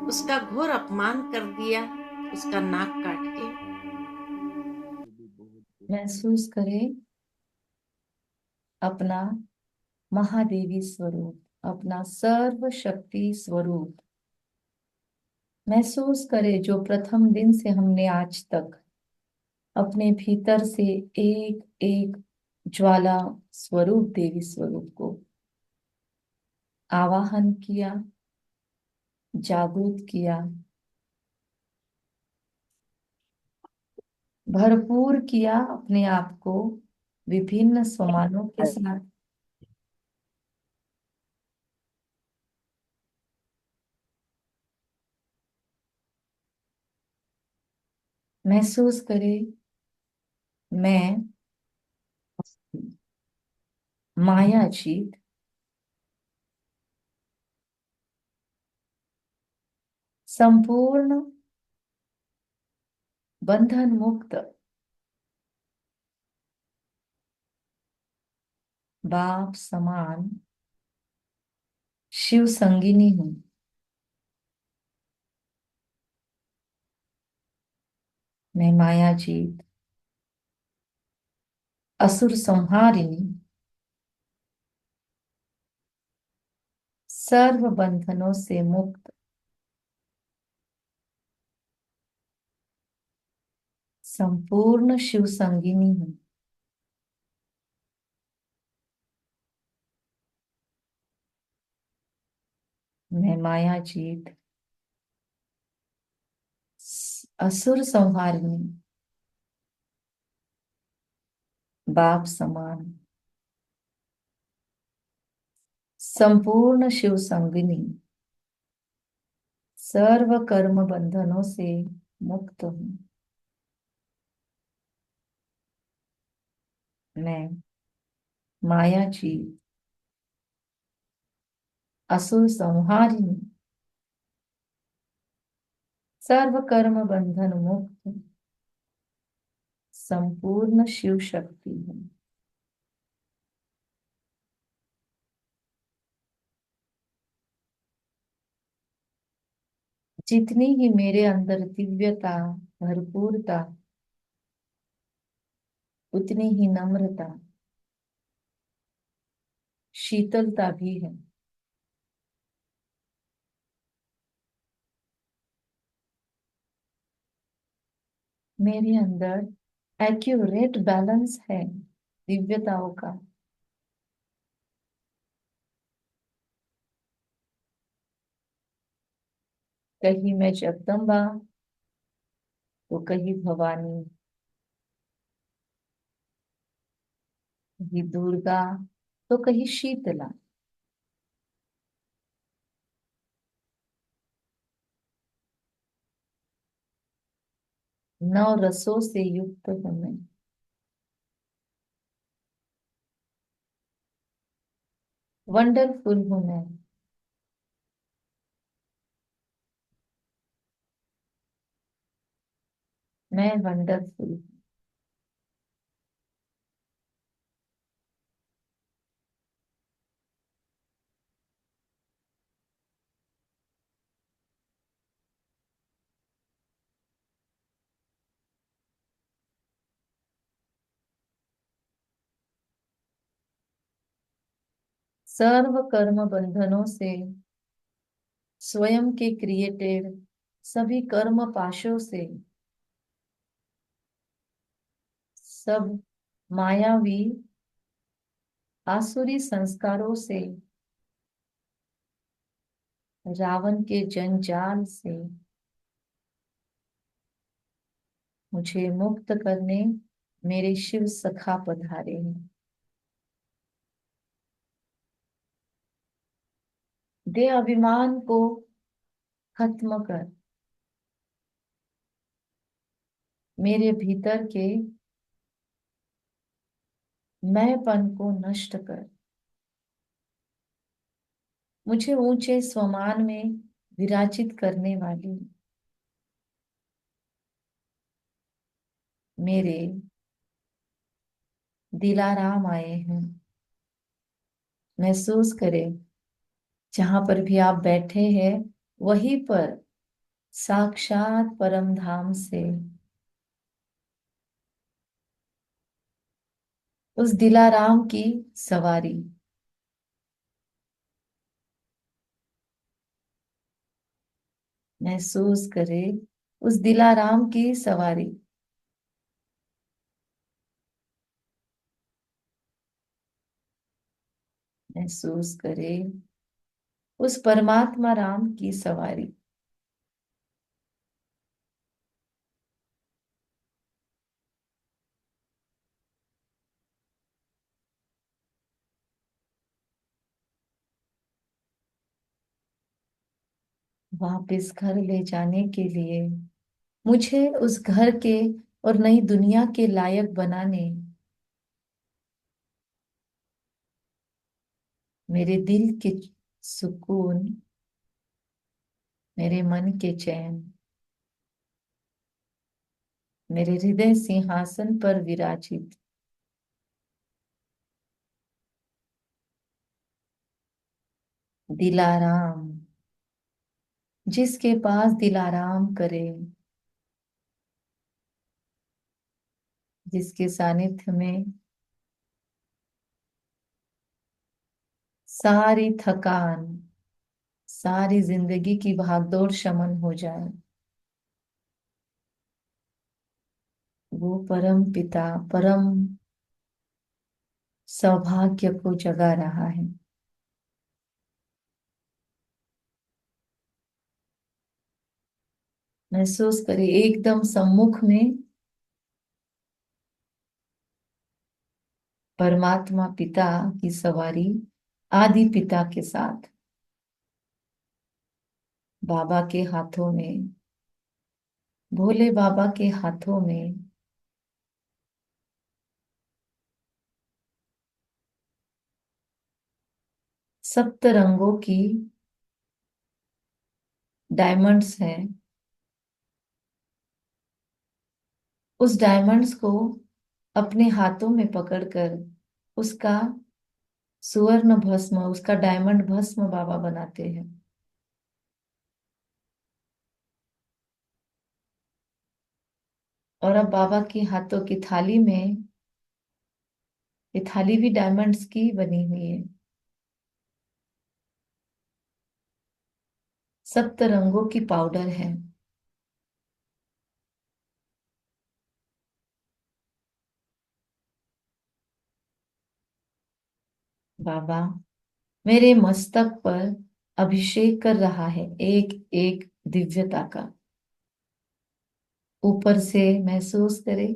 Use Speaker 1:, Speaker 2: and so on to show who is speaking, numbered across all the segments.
Speaker 1: उसका घोर अपमान कर दिया, उसका नाक काट के।
Speaker 2: महसूस करें अपना महादेवी स्वरूप, अपना सर्व शक्ति स्वरूप। महसूस करें जो प्रथम दिन से हमने आज तक अपने भीतर से एक एक ज्वाला स्वरूप देवी स्वरूप को आवाहन किया, जागृत किया, भरपूर किया अपने आप को विभिन्न स्वमानों के साथ। महसूस करें मैं मायाजीत संपूर्ण बंधन मुक्त बाप समान शिव संगिनी हूँ। मैं मायाजीत असुर संहारिणी सर्व बंधनों से मुक्त संपूर्ण शिव संगिनी हूँ। मैं मायाजीत असुर संहारिणी बाप समान संपूर्ण शिव संगिनी सर्व कर्म बंधनों से मुक्त हूँ। मैं मायाजीत असुर संहारिणी सर्व कर्म बंधन मुक्त संपूर्ण शिव शक्ति हूँ। जितनी ही मेरे अंदर दिव्यता भरपूरता, उतनी ही नम्रता शीतलता भी है। मेरे अंदर एक्यूरेट बैलेंस है दिव्यताओं का। कहीं मैं जगदम्बा तो कहीं भवानी, कहीं दुर्गा तो कहीं शीतला। नौ रसों से युक्त हूँ मैं। वंडरफुल हूँ मैं वंडरफुल। सर्व कर्म बंधनों से स्वयं के क्रिएटेड सभी कर्म पाशों से, सब मायावी आसुरी संस्कारों से, रावण के जंजाल से मुझे मुक्त करने मेरे शिव सखा पधारे हैं। दे अभिमान को खत्म कर, मेरे भीतर के मैंपन को नष्ट कर, मुझे ऊंचे स्वमान में विराजित करने वाली मेरे दिलाराम आए हैं। महसूस करें जहां पर भी आप बैठे हैं वहीं पर साक्षात परम धाम से उस दिलाराम की सवारी। महसूस करे उस दिलाराम की सवारी। महसूस करे उस परमात्मा राम की सवारी। वापिस घर ले जाने के लिए मुझे उस घर के और नई दुनिया के लायक बनाने, मेरे दिल के सुकून, मेरे मन के चैन, मेरे हृदय सिंहासन पर विराजित दिलाराम, जिसके पास दिलाराम करे, जिसके सानिध्य में सारी थकान, सारी जिंदगी की भागदौड़ शमन हो जाए। वो परम पिता परम सौभाग्य को जगा रहा है। महसूस करिए एकदम सम्मुख में परमात्मा पिता की सवारी आदि पिता के साथ, बाबा के हाथों में, भोले बाबा के हाथों में सप्त रंगों की डायमंड्स हैं। उस डायमंड्स को अपने हाथों में पकड़कर उसका सुवर्ण भस्म, उसका डायमंड भस्म बाबा बनाते हैं। और अब बाबा के हाथों की थाली में, ये थाली भी डायमंड्स की बनी हुई है। सप्त रंगों की पाउडर है। बाबा मेरे मस्तक पर अभिषेक कर रहा है एक एक दिव्यता का। ऊपर से महसूस करे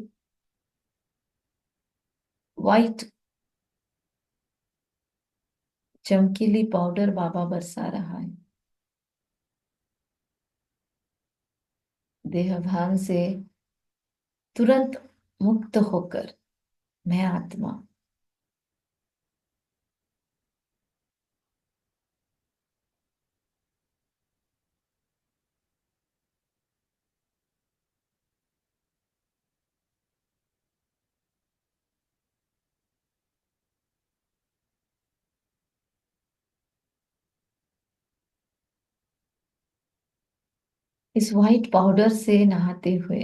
Speaker 2: वाइट चमकीली पाउडर बाबा बरसा रहा है। देह भान से तुरंत मुक्त होकर मैं आत्मा इस व्हाइट पाउडर से नहाते हुए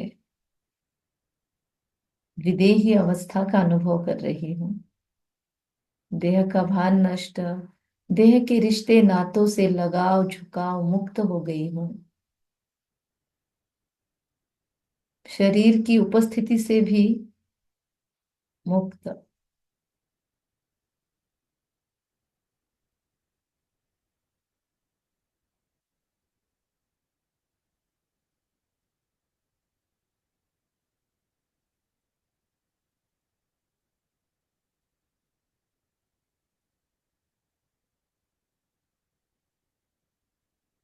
Speaker 2: विदेही अवस्था का अनुभव कर रही हूँ। देह का भान नष्ट, देह के रिश्ते नातों से लगाव झुकाव मुक्त हो गई हूँ। शरीर की उपस्थिति से भी मुक्त।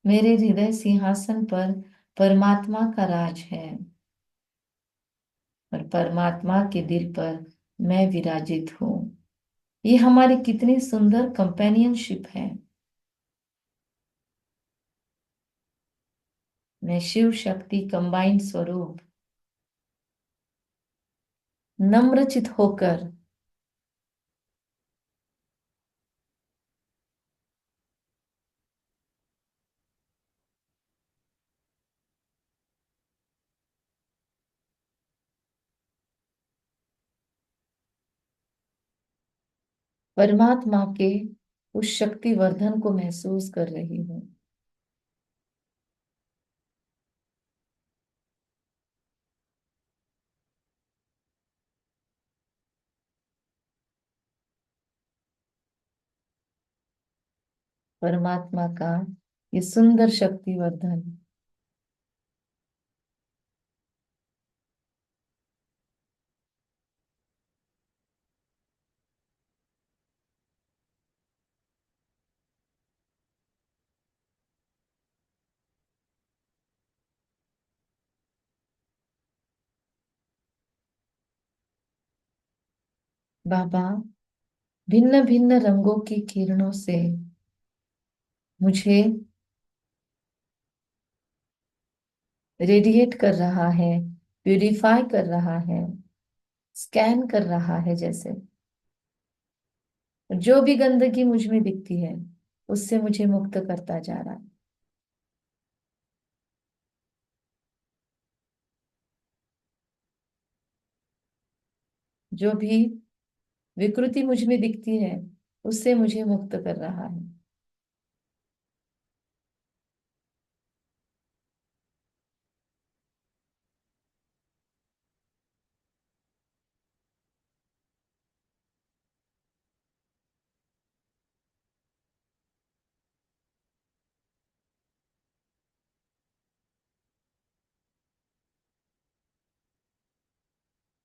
Speaker 2: मेरे हृदय सिंहासन पर परमात्मा का राज है और परमात्मा के दिल पर मैं विराजित हूँ। ये हमारी कितनी सुंदर कंपेनियनशिप है। मैं शिव शक्ति कंबाइंड स्वरूप नम्रचित होकर परमात्मा के उस शक्तिवर्धन को महसूस कर रही हूँ। परमात्मा का ये सुंदर शक्तिवर्धन। बाबा भिन्न भिन्न रंगों की किरणों से मुझे रेडिएट कर रहा है, प्यूरिफाई कर रहा है, स्कैन कर रहा है। जैसे जो भी गंदगी मुझ में दिखती है उससे मुझे मुक्त करता जा रहा है। जो भी विकृति मुझ में दिखती है उससे मुझे मुक्त कर रहा है।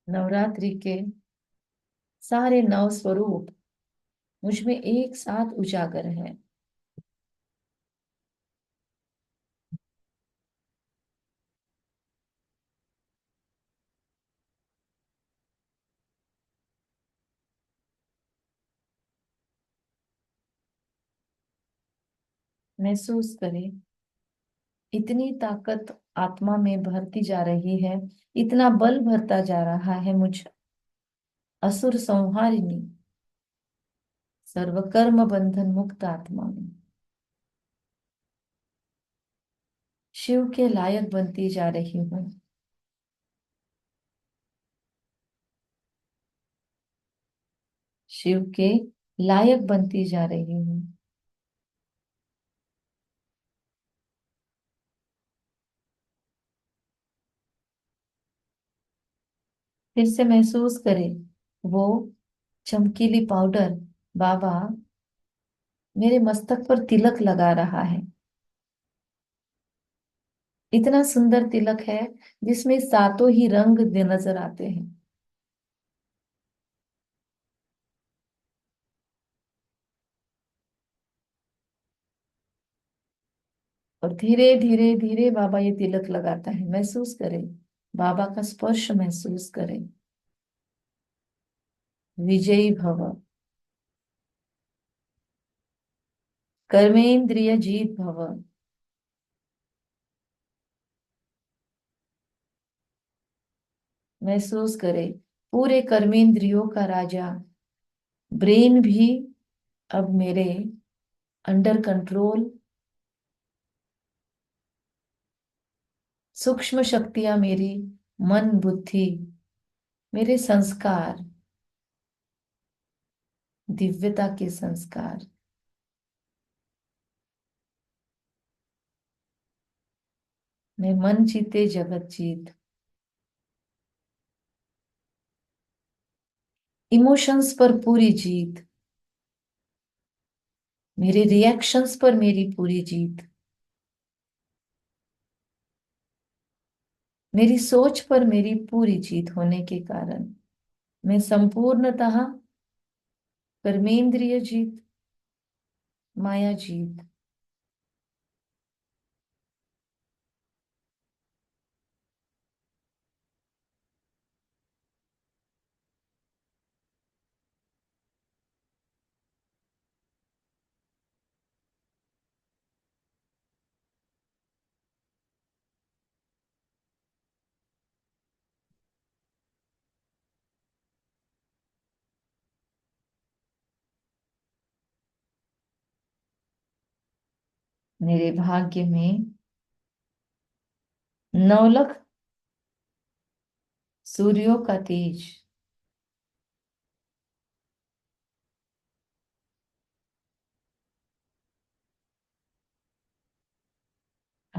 Speaker 2: नवरात्रि के सारे नव स्वरूप मुझ में एक साथ उजागर है। महसूस करें, इतनी ताकत आत्मा में भरती जा रही है, इतना बल भरता जा रहा है मुझ असुर संहारिणी सर्वकर्म बंधन मुक्त आत्मा में। शिव के लायक बनती जा रही हूँ। शिव के लायक बनती जा रही हूँ। फिर से महसूस करें, वो चमकीली पाउडर बाबा मेरे मस्तक पर तिलक लगा रहा है। इतना सुंदर तिलक है जिसमें सातों ही रंग नजर आते हैं। और धीरे धीरे धीरे बाबा ये तिलक लगाता है। महसूस करें, बाबा का स्पर्श महसूस करें। विजयी भव, कर्मेंद्रिय जीत भव। महसूस करें, पूरे कर्मेंद्रियों का राजा ब्रेन भी अब मेरे अंडर कंट्रोल। सूक्ष्म शक्तियां मेरी, मन बुद्धि, मेरे संस्कार, दिव्यता के संस्कार। मैं मन जीते जगत जीत। इमोशंस पर पूरी जीत, मेरे रिएक्शंस पर मेरी पूरी जीत, मेरी सोच पर मेरी पूरी जीत होने के कारण मैं संपूर्णतः कर्मेंद्रिय जीत, माया जीत। मेरे भाग्य में नौलख सूर्यों का तेज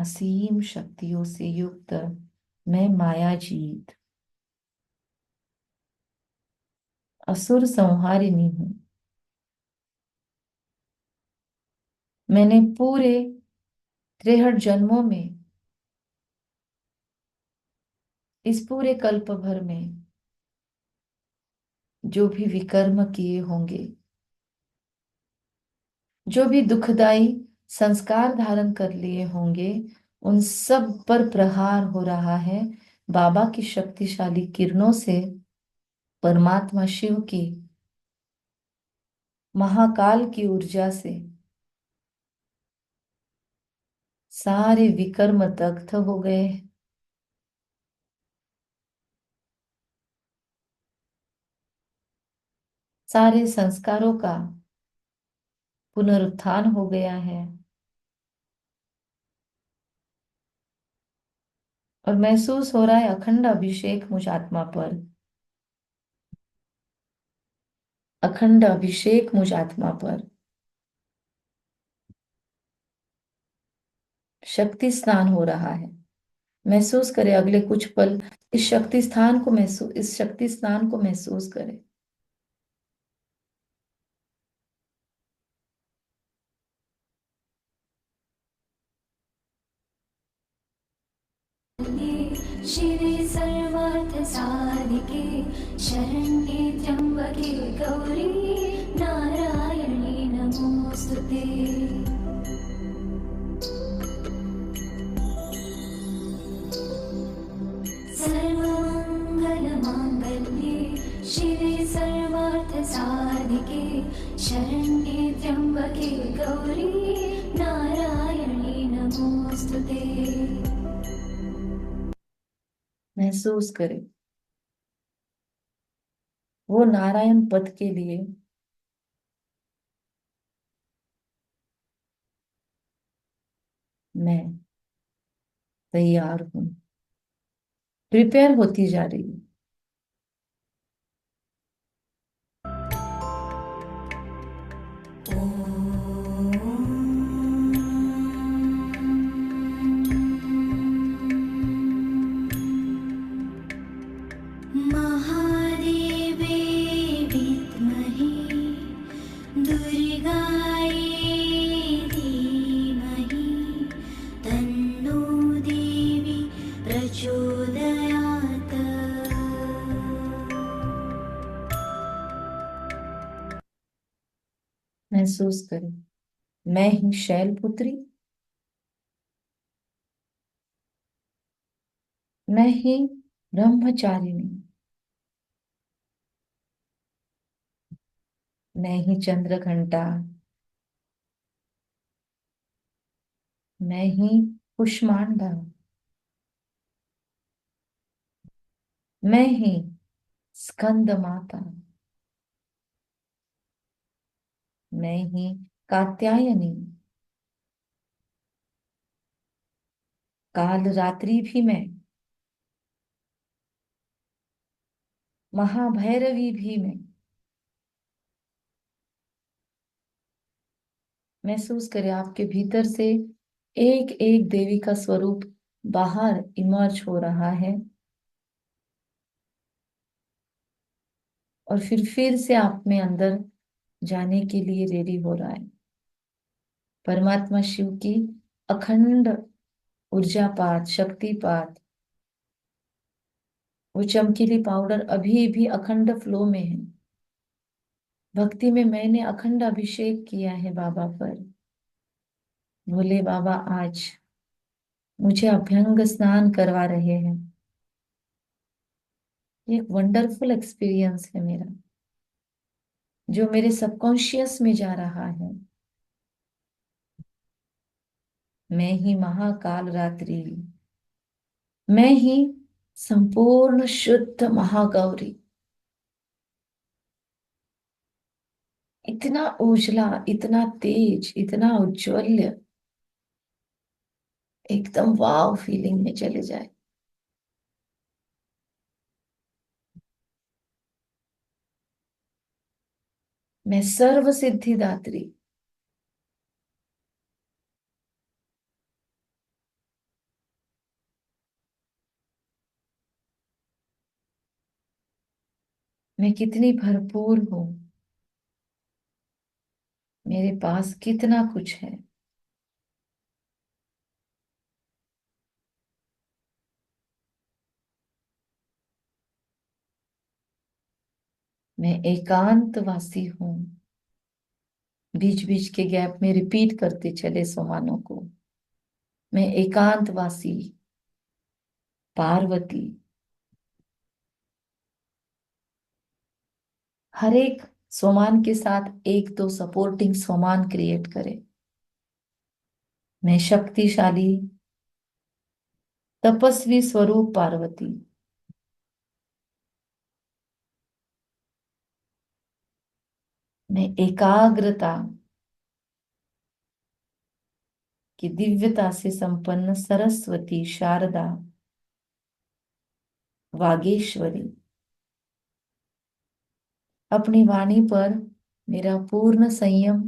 Speaker 2: असीम शक्तियों से युक्त मैं मायाजीत असुर संहारिणी हूँ। मैंने पूरे 63 जन्मों में, इस पूरे कल्प भर में जो भी विकर्म किए होंगे, जो भी दुखदाई संस्कार धारण कर लिए होंगे, उन सब पर प्रहार हो रहा है बाबा की शक्तिशाली किरणों से, परमात्मा शिव की महाकाल की ऊर्जा से। सारे विकर्म दग्ध हो गए। सारे संस्कारों का पुनरुत्थान हो गया है। और महसूस हो रहा है अखंड अभिषेक मुझ आत्मा पर, अखंड अभिषेक मुझ आत्मा पर। शक्ति स्नान हो रहा है। महसूस करें अगले कुछ पल, इस शक्ति स्नान को महसूस करें।
Speaker 3: शिवे सर्वार्थ साधिके शरण्ये त्र्यंबके गौरी नारायणी नमोस्तुते। सर्वमङ्गलमाङ्गल्ये शिवे सर्वार्थ साधिके शरण्ये त्र्यंबके गौरी नारायणी नमोस्तुते।
Speaker 2: महसूस करें वो नारायण पद के लिए मैं तैयार हूं, प्रिपेयर होती जा रही हूँ।
Speaker 3: महादेवे विद्महे दुर्गायै धीमहि तन्नो देवी प्रचोदयात्।
Speaker 2: महसूस करें मैं ही शैलपुत्री, मैं ही ब्रह्मचारिणी, मैं ही चंद्रघंटा, मैं ही कुष्मांडा, मैं ही स्कंद माता, मैं ही कात्यायनी, काल रात्रि भी मैं, महाभैरवी भी मैं। महसूस करें आपके भीतर से एक एक देवी का स्वरूप बाहर इमर्ज हो रहा है, और फिर से आप में अंदर जाने के लिए रेडी हो रहा है। परमात्मा शिव की अखंड ऊर्जापात, शक्तिपात, वो चमकीली पाउडर अभी भी अखंड फ्लो में है। भक्ति में मैंने अखंड अभिषेक किया है बाबा पर। भोले बाबा आज मुझे अभ्यंग स्नान करवा रहे हैं। ये एक वंडरफुल एक्सपीरियंस है मेरा, जो मेरे सबकॉन्शियस में जा रहा है। मैं ही महाकाल रात्रि, मैं ही संपूर्ण शुद्ध महागौरी। इतना उजला, इतना तेज, इतना उज्ज्वल, एकदम वाव फीलिंग में चले जाए। मैं सर्व सिद्धिदात्री, मैं कितनी भरपूर हूँ, मेरे पास कितना कुछ है। मैं एकांतवासी हूँ। बीच बीच के गैप में रिपीट करते चले समानों को। मैं एकांतवासी पार्वती। हर एक स्वमान के साथ एक दो सपोर्टिंग स्वमान क्रिएट करें। मैं शक्तिशाली तपस्वी स्वरूप पार्वती। मैं एकाग्रता की दिव्यता से संपन्न सरस्वती शारदा वागेश्वरी। अपनी वाणी पर मेरा पूर्ण संयम,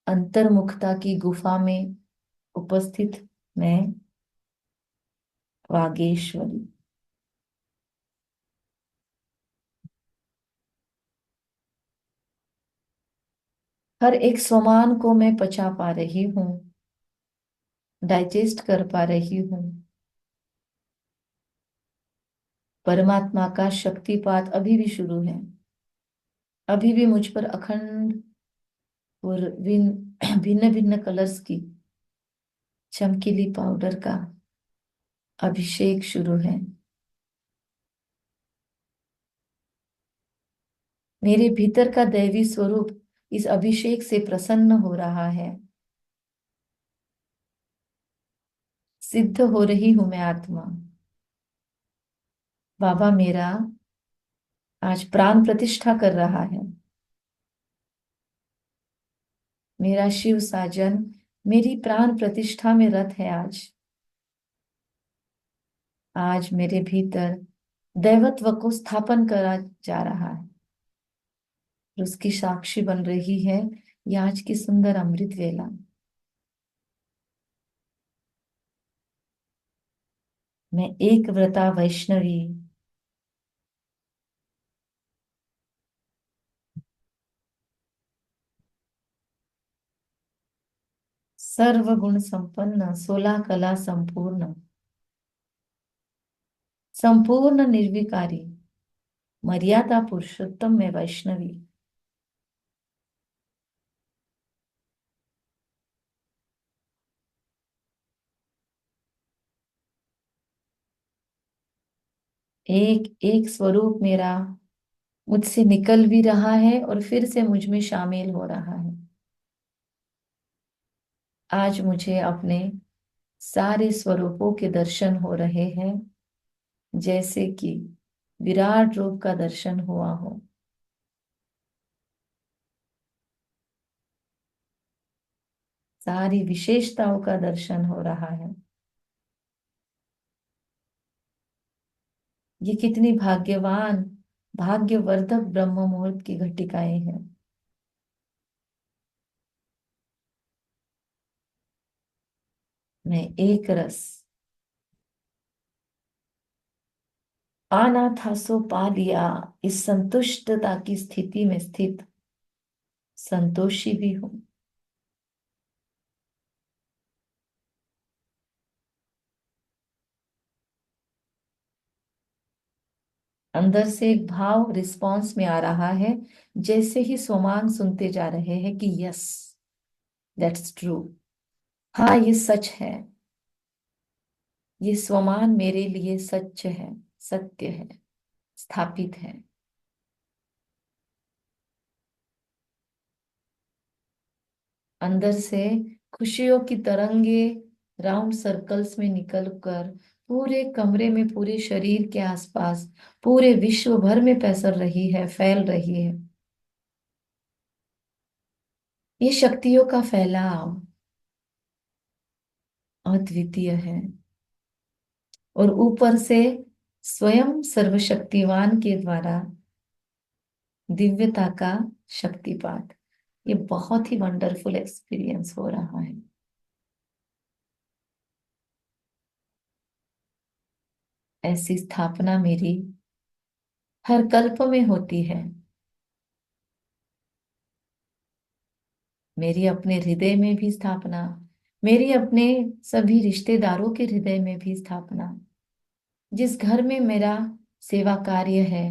Speaker 2: अंतर्मुखता की गुफा में उपस्थित मैं वागेश्वरी। हर एक स्वमान को मैं पचा पा रही हूँ, डाइजेस्ट कर पा रही हूँ। परमात्मा का शक्तिपात अभी भी शुरू है। अभी भी मुझ पर अखंड और भिन्न भिन्न कलर्स की चमकीली पाउडर का अभिषेक शुरू है। मेरे भीतर का दैवी स्वरूप इस अभिषेक से प्रसन्न हो रहा है। सिद्ध हो रही हूं मैं आत्मा। बाबा मेरा आज प्राण प्रतिष्ठा कर रहा है। मेरा शिव साजन मेरी प्राण प्रतिष्ठा में रत है आज। आज मेरे भीतर दैवत्व को स्थापन करा जा रहा है और उसकी साक्षी बन रही है ये आज की सुंदर अमृत वेला। मैं एक व्रता वैष्णवी सर्व गुण संपन्न 16 कला संपूर्ण संपूर्ण निर्विकारी मर्यादा पुरुषोत्तम में वैष्णवी। एक एक स्वरूप मेरा मुझसे निकल भी रहा है और फिर से मुझ में शामिल हो रहा है। आज मुझे अपने सारे स्वरूपों के दर्शन हो रहे हैं, जैसे कि विराट रूप का दर्शन हुआ हो। सारी विशेषताओं का दर्शन हो रहा है। ये कितनी भाग्यवान भाग्यवर्धक ब्रह्म मुहूर्त की घटिकाएं हैं। मैं एक रस आना था सो पा लिया, इस संतुष्टता की स्थिति में स्थित संतोषी भी हूं। अंदर से एक भाव रिस्पॉन्स में आ रहा है, जैसे ही सोमान सुनते जा रहे हैं कि यस दैट्स ट्रू। हाँ ये सच है। ये स्वमान मेरे लिए सच है, सत्य है, स्थापित है। अंदर से खुशियों की तरंगे राउंड सर्कल्स में निकलकर पूरे कमरे में, पूरे शरीर के आसपास, पूरे विश्व भर में पैसर रही है, फैल रही है। ये शक्तियों का फैलाव अद्वितीय है और ऊपर से स्वयं सर्वशक्तिवान के द्वारा दिव्यता का शक्तिपात। ये बहुत ही वंडरफुल एक्सपीरियंस हो रहा है। ऐसी स्थापना मेरी हर कल्प में होती है। मेरी अपने हृदय में भी स्थापना, मेरी अपने सभी रिश्तेदारों के हृदय में भी स्थापना। जिस घर में मेरा सेवा कार्य है,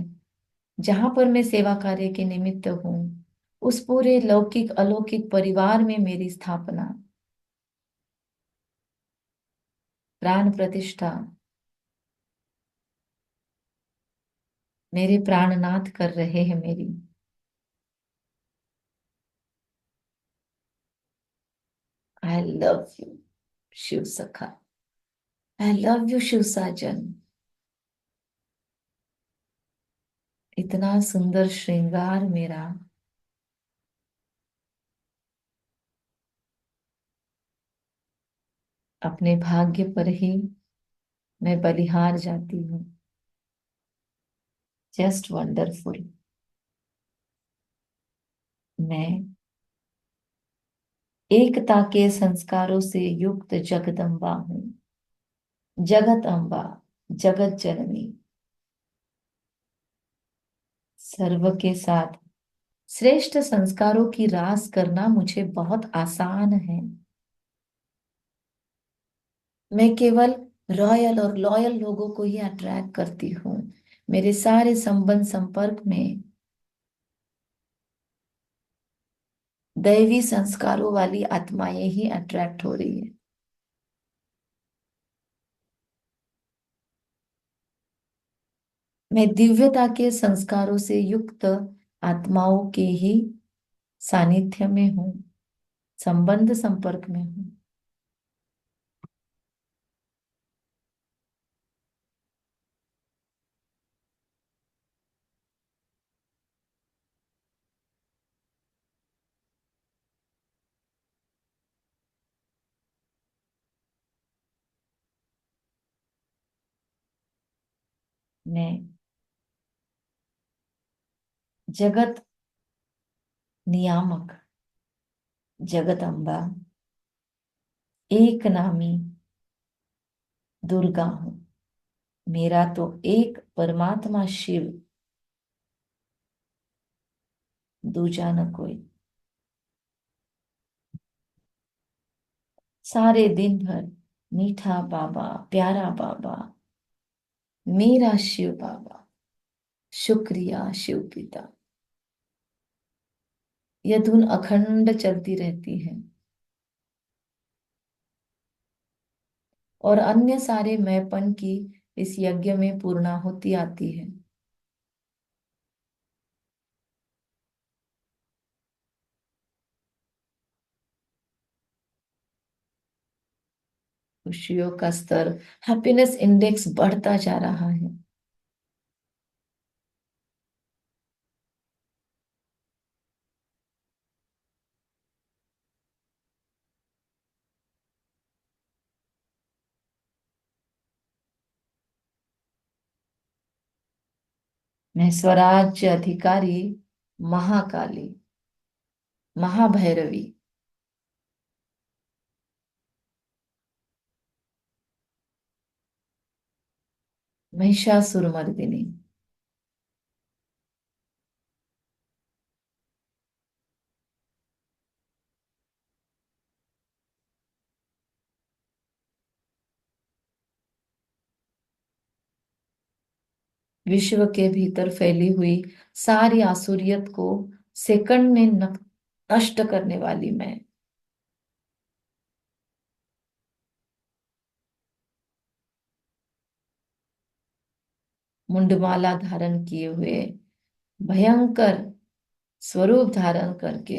Speaker 2: जहां पर मैं सेवा कार्य के निमित्त हूँ, उस पूरे लौकिक अलौकिक परिवार में मेरी स्थापना। प्राण प्रतिष्ठा मेरे प्राणनाथ कर रहे हैं मेरी। आई लव यू शिव सखा, आई लव यू शिव साजन। इतना सुंदर श्रृंगार मेरा, अपने भाग्य पर ही मैं बलिहार जाती हूँ। Just wonderful. मैं एकता के संस्कारों से युक्त जगदम्बा हूँ। जगत अम्बा, जगत जननी, सर्व के साथ श्रेष्ठ संस्कारों की रास करना मुझे बहुत आसान है। मैं केवल रॉयल और लॉयल लोगों को ही अट्रैक्ट करती हूँ। मेरे सारे संबंध संपर्क में दैवी संस्कारों वाली आत्माएं ही अट्रैक्ट हो रही है। मैं दिव्यता के संस्कारों से युक्त आत्माओं के ही सानिध्य में हूँ, संबंध संपर्क में हूँ। मैं जगत नियामक, जगत अम्बा, एक नामी दुर्गा हूँ। मेरा तो एक परमात्मा शिव, दूजा न कोई। सारे दिन भर मीठा बाबा, प्यारा बाबा, मेरा शिव बाबा, शुक्रिया शिव पिता। यह धुन अखंड चलती रहती है और अन्य सारे मैंपन की इस यज्ञ में पूर्णाहुति आती है। खुशियों का स्तर, हैप्पीनेस इंडेक्स बढ़ता जा रहा है। मैं स्वराज्य अधिकारी, महाकाली, महाभैरवी, महिषासुरमर्दिनी, विश्व के भीतर फैली हुई सारी आसुरियत को सेकंड में नष्ट करने वाली मैं, मुंडमाला धारण किए हुए, भयंकर स्वरूप धारण करके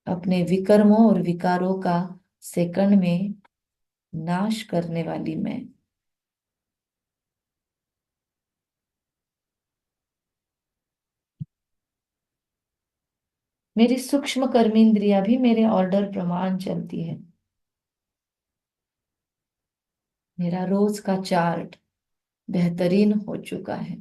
Speaker 2: अपने विकर्मों और विकारों का सेकंड में नाश करने वाली मैं। मेरी सूक्ष्म कर्मेंद्रियां भी मेरे ऑर्डर प्रमाण चलती है। मेरा रोज का चार्ट बेहतरीन हो चुका है।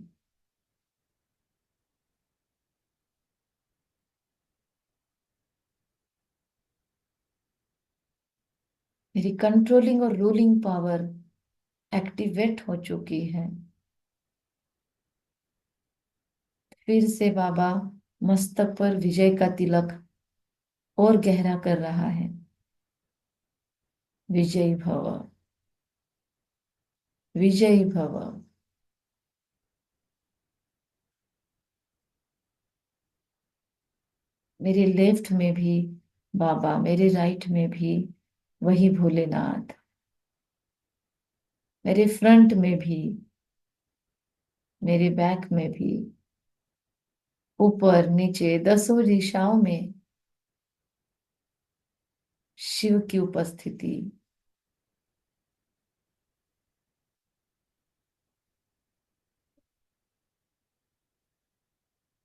Speaker 2: मेरी कंट्रोलिंग और रूलिंग पावर एक्टिवेट हो चुकी है। फिर से बाबा मस्तक पर विजय का तिलक और गहरा कर रहा है। विजयी भव, विजयी भव। मेरे लेफ्ट में भी बाबा, मेरे राइट में भी वही भोलेनाथ, मेरे फ्रंट में भी, मेरे बैक में भी, ऊपर नीचे दसों दिशाओं में शिव की उपस्थिति।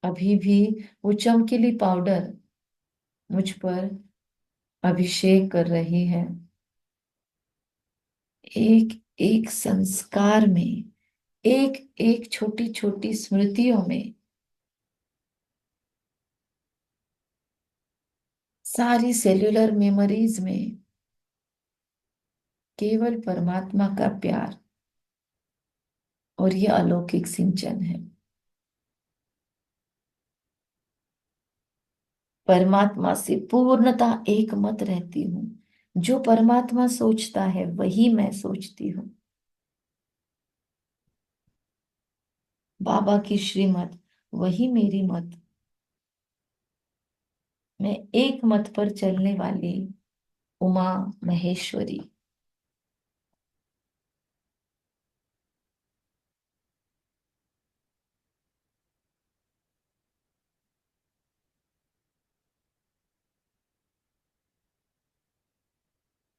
Speaker 2: अभी भी वो चमकीली पाउडर मुझ पर अभिषेक कर रही है। एक एक संस्कार में, एक एक छोटी छोटी स्मृतियों में सारी सेल्यूलर मेमोरीज में केवल परमात्मा का प्यार और ये अलौकिक सिंचन है। परमात्मा से पूर्णता एक मत रहती हूँ। जो परमात्मा सोचता है वही मैं सोचती हूँ। बाबा की श्रीमत वही मेरी मत। मैं एक मत पर चलने वाली उमा महेश्वरी।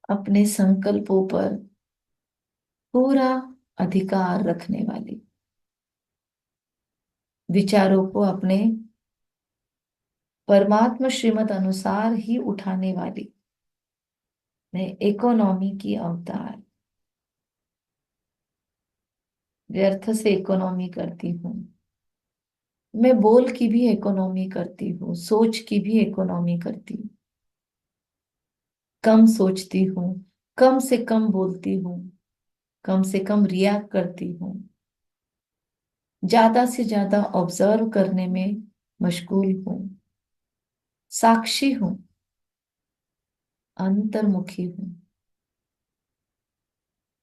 Speaker 2: अपने संकल्पों पर पूरा अधिकार रखने वाली, विचारों को अपने परमात्मा श्रीमत अनुसार ही उठाने वाली मैं इकोनॉमी की अवतार। व्यर्थ से इकोनॉमी करती हूँ। मैं बोल की भी इकोनॉमी करती हूँ, सोच की भी इकोनॉमी करती हूँ। कम सोचती हूँ, कम से कम बोलती हूँ, कम से कम रिएक्ट करती हूँ। ज्यादा से ज्यादा ऑब्जर्व करने में मशगूल हूँ। साक्षी हूँ, अंतर्मुखी हूँ।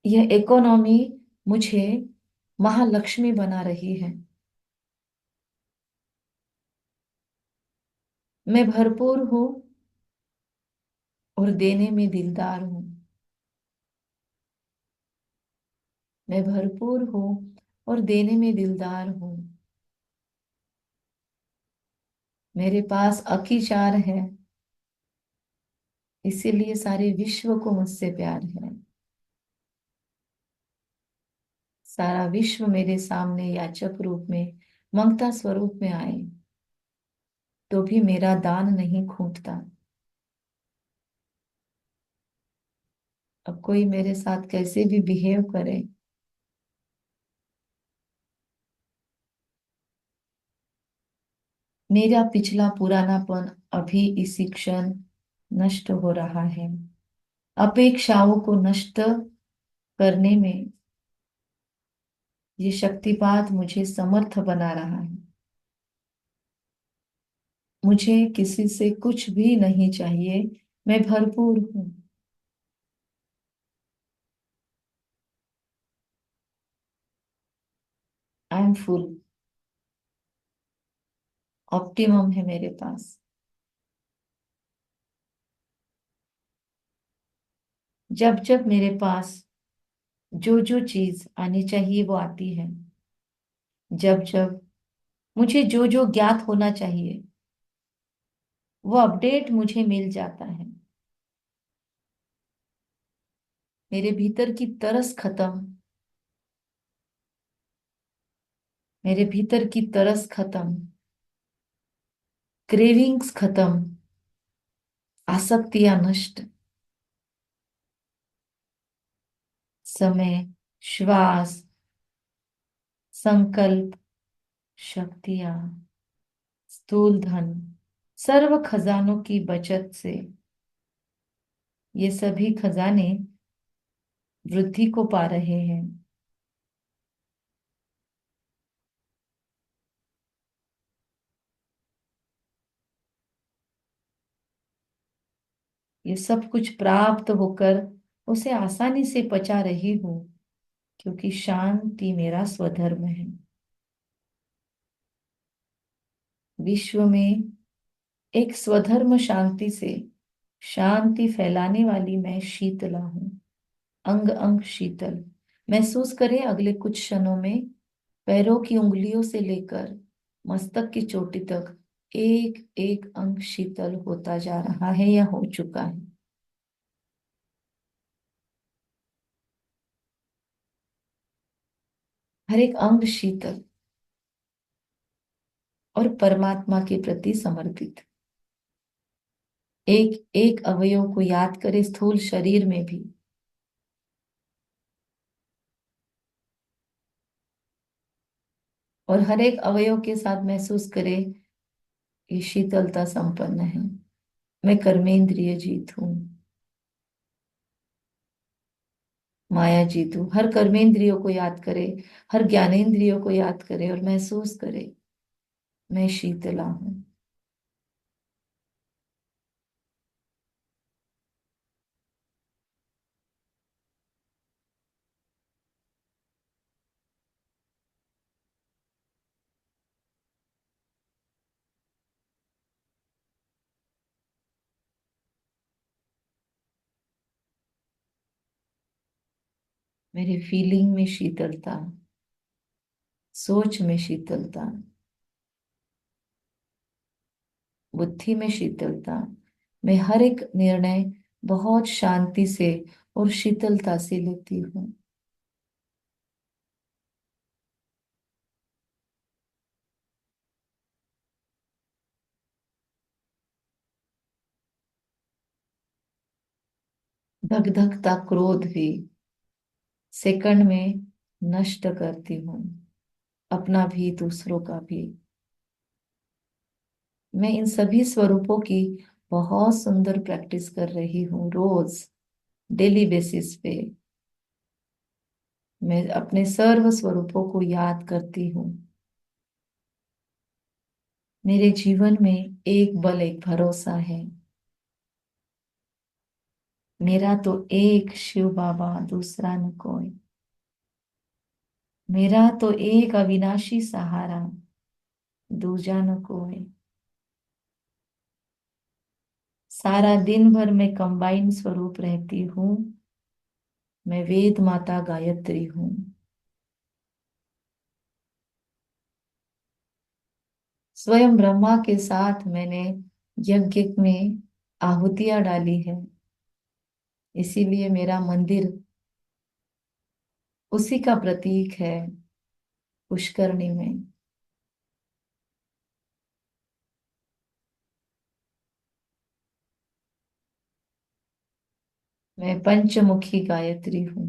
Speaker 2: यह इकोनॉमी मुझे महालक्ष्मी बना रही है। मैं भरपूर हूँ और देने में दिलदार हूँ। मैं भरपूर हूँ और देने में दिलदार हूँ। मेरे पास अकीचार है, इसीलिए सारे विश्व को मुझसे प्यार है। सारा विश्व मेरे सामने याचक रूप में, ममता स्वरूप में आए तो भी मेरा दान नहीं खूंटता। अब कोई मेरे साथ कैसे भी बिहेव करे, मेरा पिछला पुरानापन अभी इसी क्षण नष्ट हो रहा है। अपेक्षाओं को नष्ट करने में ये शक्तिपात मुझे समर्थ बना रहा है। मुझे किसी से कुछ भी नहीं चाहिए। मैं भरपूर हूँ। I am full. ऑप्टिमम है मेरे पास। जब जब मेरे पास जो जो चीज आनी चाहिए वो आती है, जब जब मुझे जो जो ज्ञात होना चाहिए वो अपडेट मुझे मिल जाता है। मेरे भीतर की तरस खत्म, मेरे भीतर की तरस खत्म, क्रेविंग्स खत्म, आसक्तियां नष्ट। समय, श्वास, संकल्प, शक्तियां, स्थूल धन, सर्व खजानों की बचत से ये सभी खजाने वृद्धि को पा रहे हैं। ये सब कुछ प्राप्त होकर उसे आसानी से पचा रही हूँ, क्योंकि शांति मेरा स्वधर्म है। विश्व में एक स्वधर्म शांति से शांति फैलाने वाली मैं शीतला हूँ, अंग अंग शीतल। महसूस करें अगले कुछ क्षणों में पैरों की उंगलियों से लेकर मस्तक की चोटी तक एक एक अंग शीतल होता जा रहा है या हो चुका है। हर एक अंग शीतल और परमात्मा के प्रति समर्पित। एक एक अवयव को याद करें, स्थूल शरीर में भी। और हर एक अवयव के साथ महसूस करें ये शीतलता संपन्न है। मैं कर्मेंद्रिय जीत हूँ, माया जीत हूँ। हर कर्मेंद्रियों को याद करें, हर ज्ञानेंद्रियों को याद करें और महसूस करें मैं शीतला हूँ। मेरे फीलिंग में शीतलता, सोच में शीतलता, बुद्धि में शीतलता। मैं हर एक निर्णय बहुत शांति से और शीतलता से लेती हूँ। धक धकता क्रोध भी सेकंड में नष्ट करती हूँ, अपना भी दूसरों का भी। मैं इन सभी स्वरूपों की बहुत सुंदर प्रैक्टिस कर रही हूँ रोज, डेली बेसिस पे। मैं अपने सर्व स्वरूपों को याद करती हूँ। मेरे जीवन में एक बल, एक भरोसा है। मेरा तो एक शिव बाबा, दूसरा न कोई। मेरा तो एक अविनाशी सहारा, दूजा न कोई। सारा दिन भर मैं कंबाइंड स्वरूप रहती हूँ। मैं वेद माता गायत्री हूँ। स्वयं ब्रह्मा के साथ मैंने यज्ञ में आहुतियां डाली है, इसीलिए मेरा मंदिर उसी का प्रतीक है पुष्करणी में। मैं पंचमुखी गायत्री हूँ।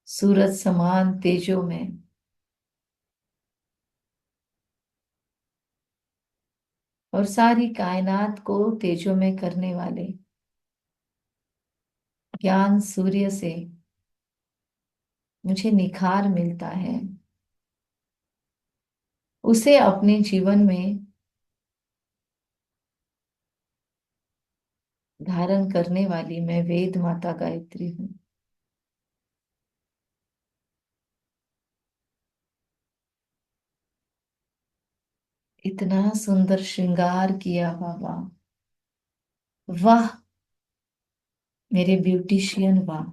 Speaker 2: सूरज समान तेजो में और सारी कायनात को तेजो में करने वाले ज्ञान सूर्य से मुझे निखार मिलता है। उसे अपने जीवन में धारण करने वाली मैं वेद माता गायत्री हूँ। इतना सुंदर श्रृंगार किया बाबा, वाह मेरे ब्यूटिशियन, वाह।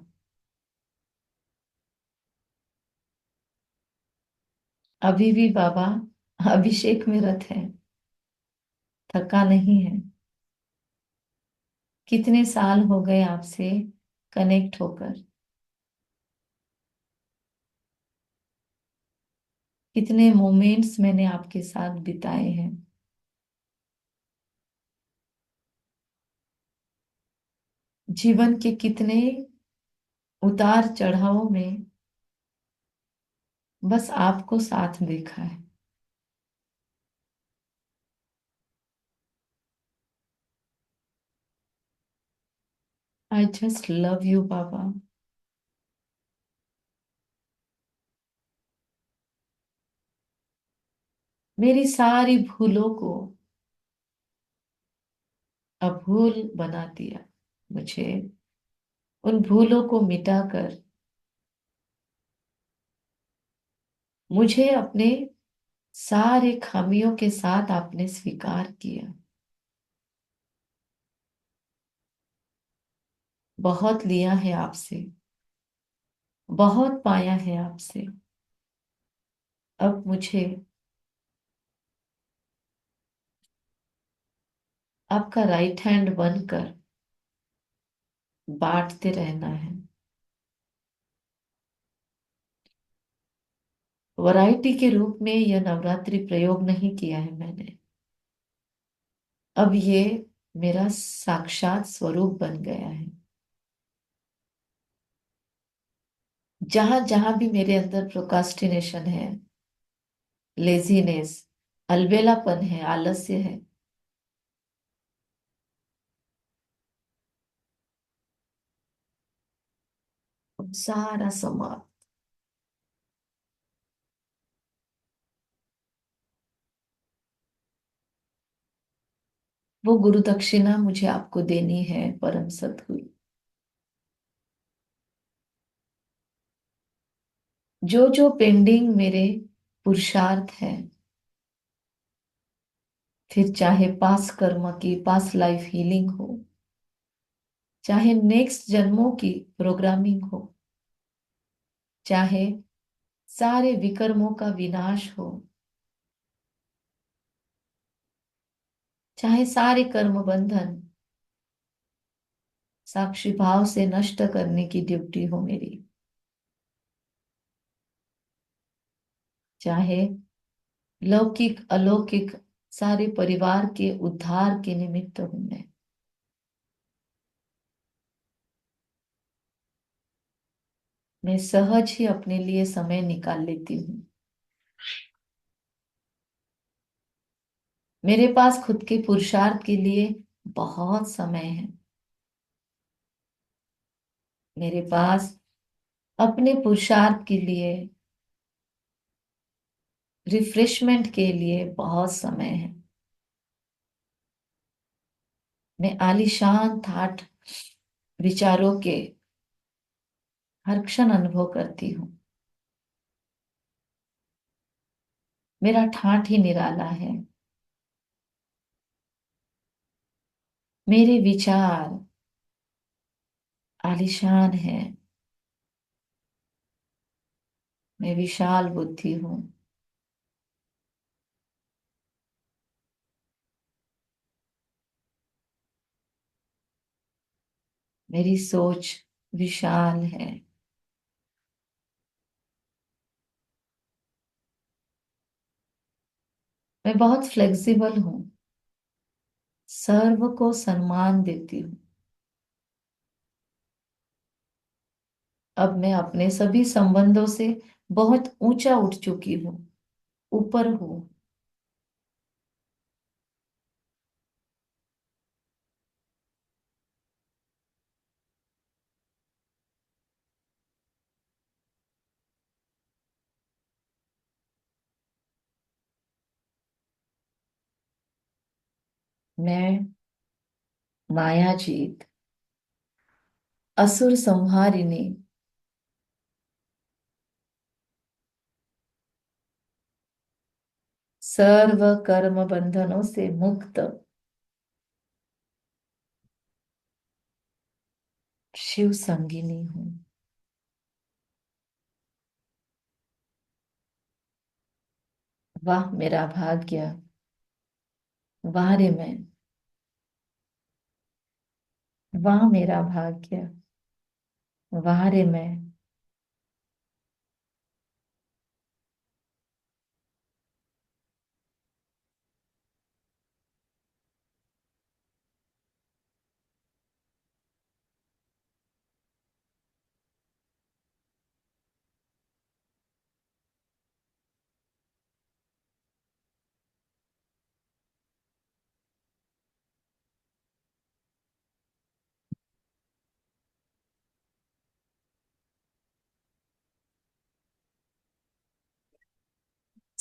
Speaker 2: अभी भी बाबा अभिषेक में रत है, थका नहीं है। कितने साल हो गए आपसे कनेक्ट होकर, कितने मोमेंट्स मैंने आपके साथ बिताए हैं। जीवन के कितने उतार चढ़ावों में बस आपको साथ देखा है। आई जस्ट लव यू बाबा। मेरी सारी भूलों को अभूल बना दिया। मुझे उन भूलों को मिटाकर मुझे अपने सारे खामियों के साथ आपने स्वीकार किया। बहुत लिया है आपसे, बहुत पाया है आपसे। अब मुझे आपका राइट हैंड बनकर बांटते रहना है। वैरायटी के रूप में यह नवरात्रि प्रयोग नहीं किया है मैंने। अब ये मेरा साक्षात स्वरूप बन गया है। जहां जहां भी मेरे अंदर प्रोकास्टिनेशन है, लेजीनेस, अलबेलापन है, आलस्य है, सारा समाप्त। वो गुरु दक्षिणा मुझे आपको देनी है परम सद्गुरु। जो जो पेंडिंग मेरे पुरुषार्थ है, फिर चाहे पास कर्म की, पास लाइफ हीलिंग हो, चाहे नेक्स्ट जन्मों की प्रोग्रामिंग हो, चाहे सारे विकर्मों का विनाश हो, चाहे सारे कर्म बंधन साक्षी भाव से नष्ट करने की ड्यूटी हो मेरी, चाहे लौकिक अलौकिक सारे परिवार के उद्धार के निमित्त हूं मैं सहज ही अपने लिए समय निकाल लेती हूँ। मेरे पास खुद के पुरुषार्थ के लिए बहुत समय है। मेरे पास अपने पुरुषार्थ के लिए, रिफ्रेशमेंट के लिए बहुत समय है। मैं आलीशान ठाठ विचारों के हर क्षण अनुभव करती हूँ। मेरा ठाठ ही निराला है। मेरे विचार आलीशान है। मैं विशाल बुद्धि हूँ। मेरी सोच विशाल है। मैं बहुत फ्लेक्सिबल हूँ। सर्व को सम्मान देती हूँ। अब मैं अपने सभी संबंधों से बहुत ऊंचा उठ चुकी हूँ, ऊपर हूँ। मैं माया जीत, असुर संहारिणी, सर्व कर्म बंधनों से मुक्त शिव संगिनी हूँ। वाह मेरा भाग्य, वाह रे मैं, वाह मेरा भाग्य, वाह रे मैं।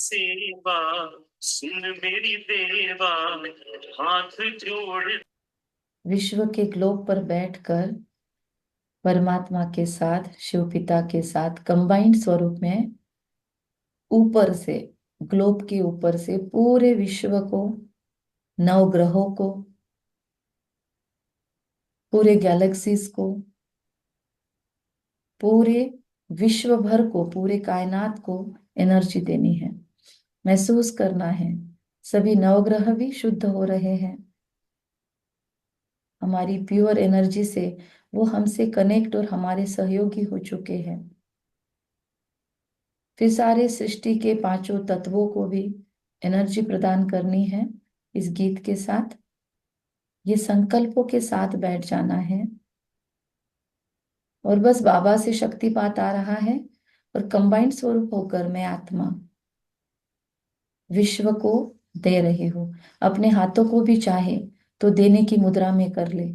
Speaker 4: सेवा सुन मेरी देवा, हाथ जोड़।
Speaker 2: विश्व के ग्लोब पर बैठकर परमात्मा के साथ, शिव पिता के साथ कंबाइंड स्वरूप में ऊपर से, ग्लोब के ऊपर से पूरे विश्व को, नवग्रहों को, पूरे गैलेक्सीज को, पूरे विश्व भर को, पूरे कायनात को एनर्जी देनी है, महसूस करना है। सभी नवग्रह भी शुद्ध हो रहे हैं हमारी प्योर एनर्जी से, वो हमसे कनेक्ट और हमारे सहयोगी हो चुके हैं। फिर सारे सृष्टि के पांचों तत्वों को भी एनर्जी प्रदान करनी है इस गीत के साथ। ये संकल्पों के साथ बैठ जाना है और बस बाबा से शक्तिपात आ रहा है और कंबाइंड स्वरूप होकर मैं आत्मा विश्व को दे रही हूँ। अपने हाथों को भी चाहे तो देने की मुद्रा में कर ले।